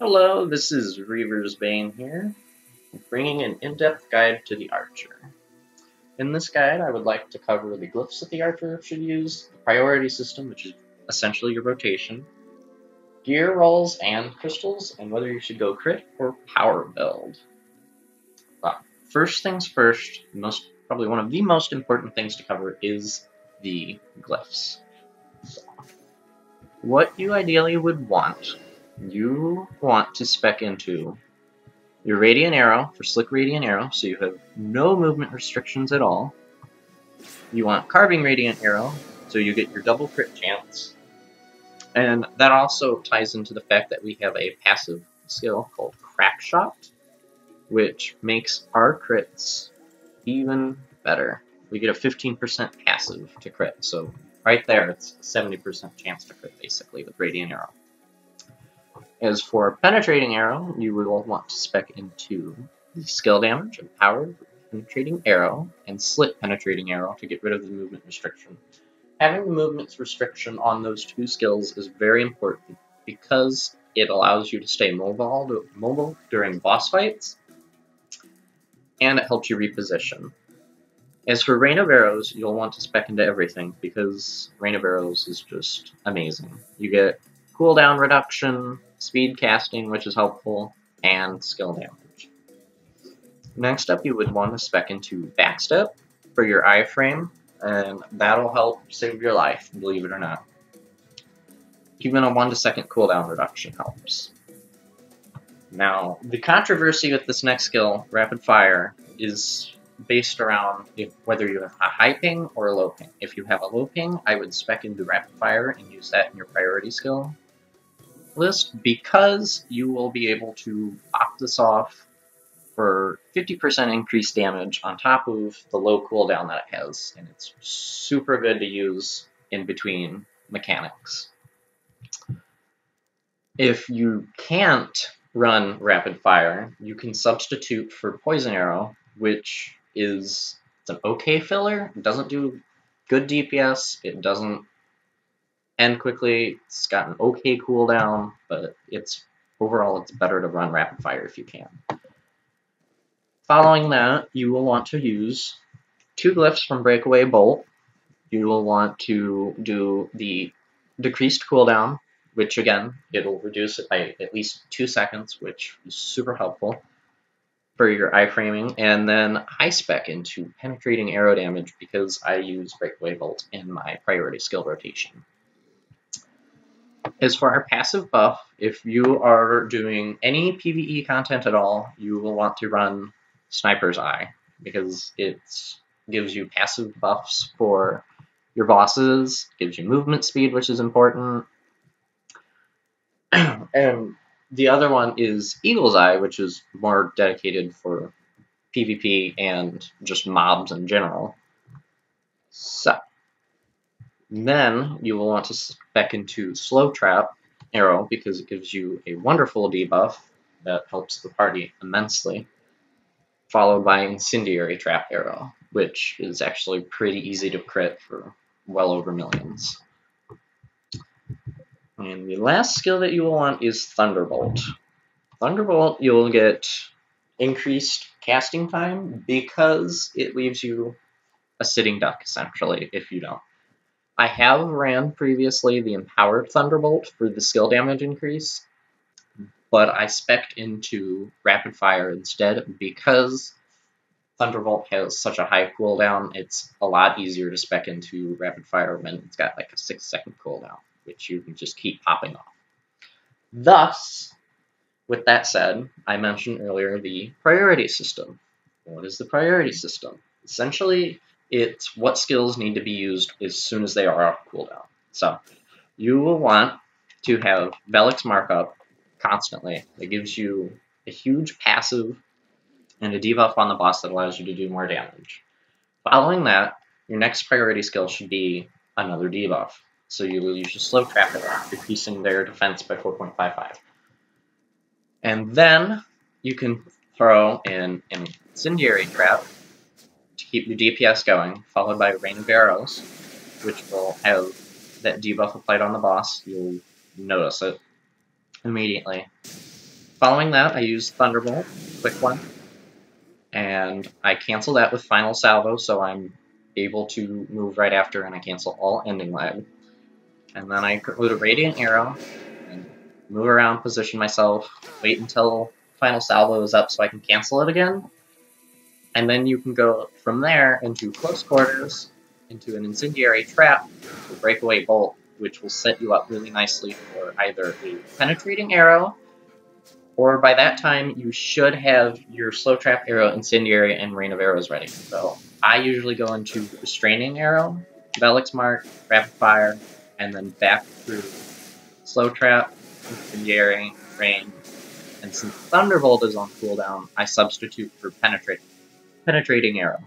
Hello, this is ReaversBane here, bringing an in-depth guide to the archer. In this guide, I would like to cover the glyphs that the archer should use, the priority system, which is essentially your rotation, gear rolls and crystals, and whether you should go crit or power build. First things first, probably one of the most important things to cover is the glyphs. What you ideally would want, you want to spec into your Radiant Arrow for Slick Radiant Arrow, so you have no movement restrictions at all. You want Carving Radiant Arrow, so you get your double crit chance. And that also ties into the fact that we have a passive skill called Crack Shot, which makes our crits even better. We get a 15% passive to crit, so right there it's a 70% chance to crit basically with Radiant Arrow. As for Penetrating Arrow, you will want to spec into the skill damage of Power Penetrating Arrow and Slit Penetrating Arrow to get rid of the movement restriction. Having the movement restriction on those two skills is very important because it allows you to stay mobile during boss fights, and it helps you reposition. As for Rain of Arrows, you'll want to spec into everything because Rain of Arrows is just amazing. You get cooldown reduction, speed casting, which is helpful, and skill damage. Next up, you would want to spec into Backstep for your iframe, and that'll help save your life, believe it or not. Even a 1 second cooldown reduction helps. Now, the controversy with this next skill, Rapid Fire, is based around whether you have a high ping or a low ping. If you have a low ping, I would spec into Rapid Fire and use that in your priority skill list because you will be able to pop this off for 50% increased damage on top of the low cooldown that it has, and it's super good to use in between mechanics. If you can't run Rapid Fire, you can substitute for Poison Arrow, which is an okay filler. It doesn't do good DPS, it doesn't end quickly, it's got an okay cooldown, but overall it's better to run Rapid Fire if you can. Following that, you will want to use 2 glyphs from Breakaway Bolt. You will want to do the decreased cooldown, which again, it'll reduce it by at least 2 seconds, which is super helpful for your iframing, and then I spec into Penetrating Arrow damage because I use Breakaway Bolt in my priority skill rotation. As for our passive buff, if you are doing any PvE content at all, you will want to run Sniper's Eye because it gives you passive buffs for your bosses, gives you movement speed, which is important, and the other one is Eagle's Eye, which is more dedicated for PvP and just mobs in general. So, then you will want to spec into Slow Trap Arrow because it gives you a wonderful debuff that helps the party immensely, followed by Incendiary Trap Arrow, which is actually pretty easy to crit for well over millions. And the last skill that you will want is Thunderbolt. Thunderbolt, you'll get increased casting time because it leaves you a sitting duck, essentially, if you don't. I have ran previously the Empowered Thunderbolt for the skill damage increase, but I spec'd into Rapid Fire instead because Thunderbolt has such a high cooldown. It's a lot easier to spec into Rapid Fire when it's got like a 6-second cooldown, which you can just keep popping off. Thus, with that said, I mentioned earlier the priority system. What is the priority system? Essentially, it's what skills need to be used as soon as they are off cooldown. So, you will want to have Velic's Markup constantly. It gives you a huge passive and a debuff on the boss that allows you to do more damage. Following that, your next priority skill should be another debuff. So you will use your Slow Trap Arrow, decreasing their defense by 4.55. And then you can throw in an Incendiary Trap to keep your DPS going, followed by Rain of Arrows, which will have that debuff applied on the boss. You'll notice it immediately. Following that, I use Thunderbolt, quick one, and I cancel that with Final Salvo, so I'm able to move right after, and I cancel all ending lag. And then I include a Radiant Arrow, and move around, position myself, wait until Final Salvo is up so I can cancel it again. And then you can go from there into close quarters, into an Incendiary Trap, or Breakaway Bolt, which will set you up really nicely for either a Penetrating Arrow, or by that time you should have your Slow Trap Arrow, Incendiary, and Rain of Arrows ready. So I usually go into Restraining Arrow, Velic's Mark, Rapid Fire, and then back through Slow Trap, Incendiary, Rain, and since Thunderbolt is on cooldown, I substitute for Penetrating Arrow.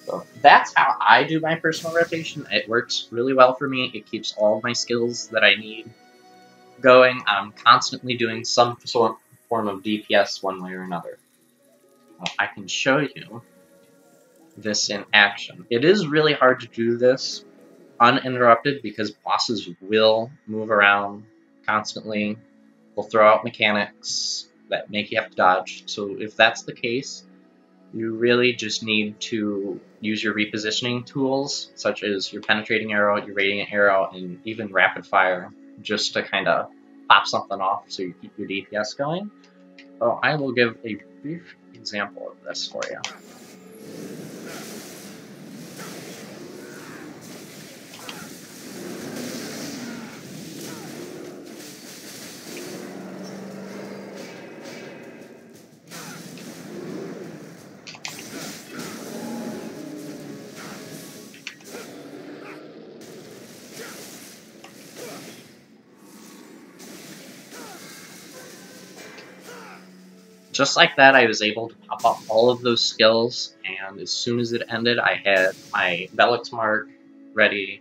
So that's how I do my personal rotation. It works really well for me. It keeps all of my skills that I need going. I'm constantly doing some form of DPS one way or another. I can show you this in action. It is really hard to do this uninterrupted because bosses will move around constantly. They'll throw out mechanics that make you have to dodge. So if that's the case, you really just need to use your repositioning tools, such as your Penetrating Arrow, your Radiant Arrow, and even Rapid Fire, just to kind of pop something off so you keep your DPS going. So I will give a brief example of this for you. Just like that, I was able to pop up all of those skills, and as soon as it ended, I had my Velic's Mark ready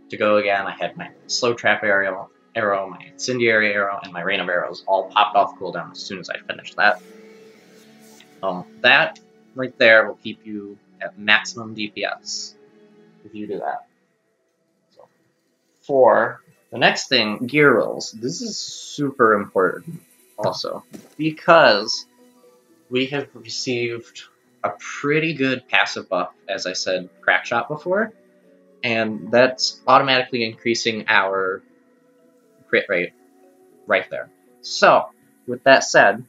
to go again. I had my Slow Trap Arrow, my Incendiary Arrow, and my Rain of Arrows all popped off cooldown as soon as I finished that. That right there will keep you at maximum DPS if you do that. So, for the next thing, gear rolls. This is super important also, because we have received a pretty good passive buff, as I said, Crack Shot before, and that's automatically increasing our crit rate right there. So, with that said,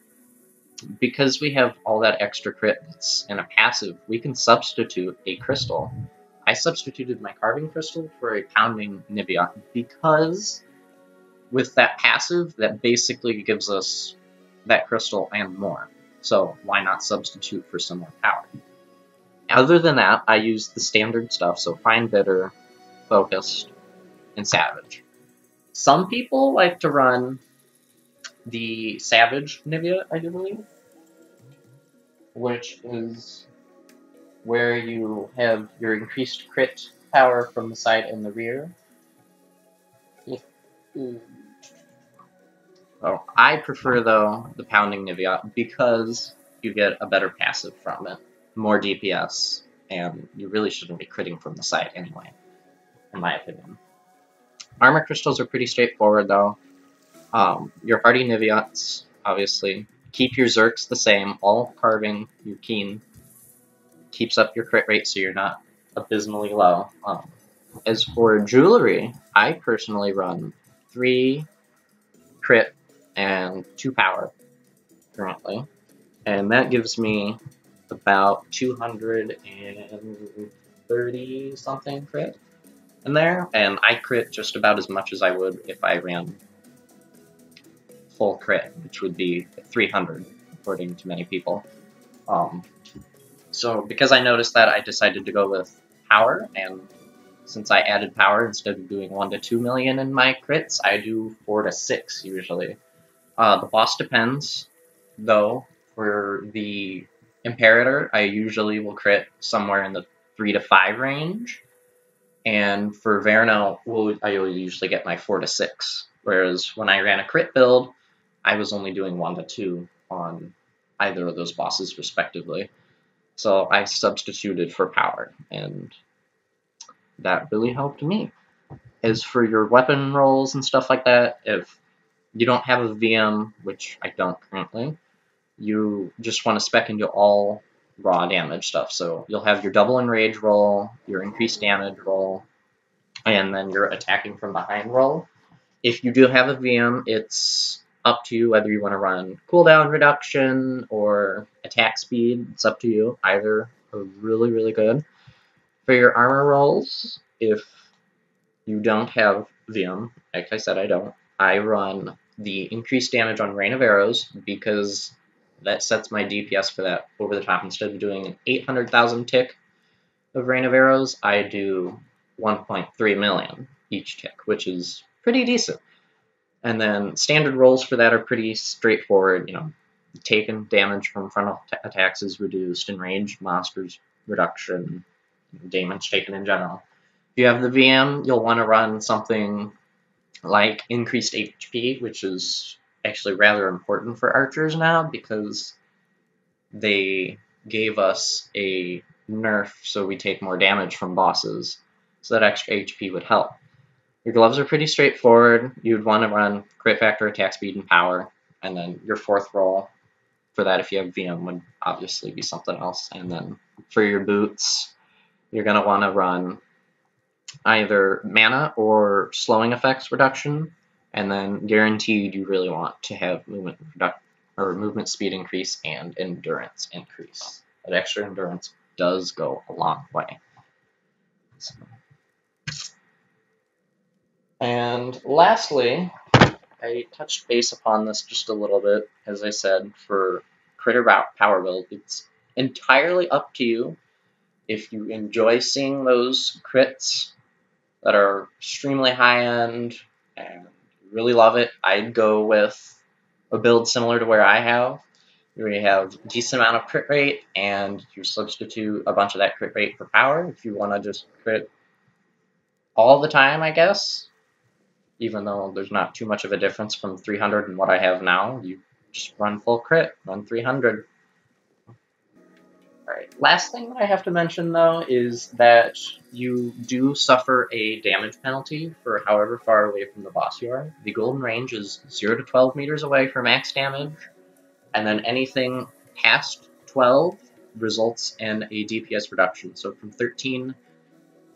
because we have all that extra crit that's in a passive, we can substitute a crystal. I substituted my Carving Crystal for a Pounding Nivea because with that passive, that basically gives us that crystal and more. So why not substitute for some more power? Other than that, I use the standard stuff, so Fine Bitter, Focused, and Savage. Some people like to run the Savage Nivea, I do believe, which is where you have your increased crit power from the side and the rear. Oh, I prefer, though, the Pounding Nivea because you get a better passive from it, more DPS, and you really shouldn't be critting from the side anyway, in my opinion. Armor Crystals are pretty straightforward, though. Your Hardy Niveas, obviously. Keep your Zerks the same, all Carving, your Keen. Keeps up your crit rate so you're not abysmally low. As for jewelry, I personally run 3 crit and 2 power currently, and that gives me about 230 something crit in there, and I crit just about as much as I would if I ran full crit, which would be 300 according to many people. So because I noticed that, I decided to go with power, and since I added power, instead of doing 1 to 2 million in my crits, I do 4 to 6 usually. The boss depends, though. For the Imperator, I usually will crit somewhere in the 3 to 5 range, and for Verno, I will usually get my 4 to 6, whereas when I ran a crit build, I was only doing 1 to 2 on either of those bosses respectively. So I substituted for power, and that really helped me. As for your weapon rolls and stuff like that, if you don't have a VM, which I don't currently, you just want to spec into all raw damage stuff. So you'll have your double enrage roll, your increased damage roll, and then your attacking from behind roll. If you do have a VM, it's up to you whether you want to run cooldown reduction or attack speed. It's up to you. Either are really, really good. For your armor rolls, if you don't have VM, like I said, I don't, I run the increased damage on Rain of Arrows because that sets my DPS for that over the top. Instead of doing an 800,000 tick of Rain of Arrows, I do 1.3 million each tick, which is pretty decent. And then standard rolls for that are pretty straightforward. You know, taken damage from frontal attacks is reduced, and ranged monsters reduction, damage taken in general. If you have the VM, you'll want to run something like increased HP, which is actually rather important for archers now because they gave us a nerf so we take more damage from bosses, so that extra HP would help. Your gloves are pretty straightforward. You'd want to run crit factor, attack speed, and power, and then your fourth roll for that, if you have VM, would obviously be something else. And then for your boots, you're going to want to run either mana or slowing effects reduction, and then guaranteed you really want to have movement speed increase and endurance increase. That extra endurance does go a long way. So. And lastly, I touched base upon this just a little bit, as I said, for critter power build. It's entirely up to you. If you enjoy seeing those crits that are extremely high end and really love it, I'd go with a build similar to where I have, where you have a decent amount of crit rate and you substitute a bunch of that crit rate for power. If you want to just crit all the time, I guess, even though there's not too much of a difference from 300 and what I have now, you just run full crit, run 300. Alright, last thing that I have to mention though is that you do suffer a damage penalty for however far away from the boss you are. The golden range is 0 to 12 meters away for max damage, and then anything past 12 results in a DPS reduction. So from 13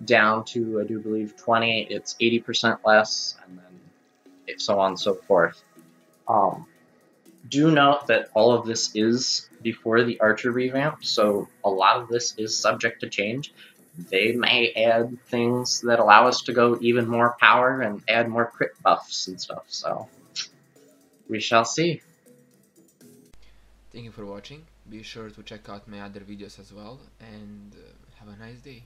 down to, I do believe, 20, it's 80% less, and then so on and so forth. Do note that all of this is before the Archer revamp, so a lot of this is subject to change. They may add things that allow us to go even more power and add more crit buffs and stuff, so we shall see. Thank you for watching. Be sure to check out my other videos as well, and have a nice day.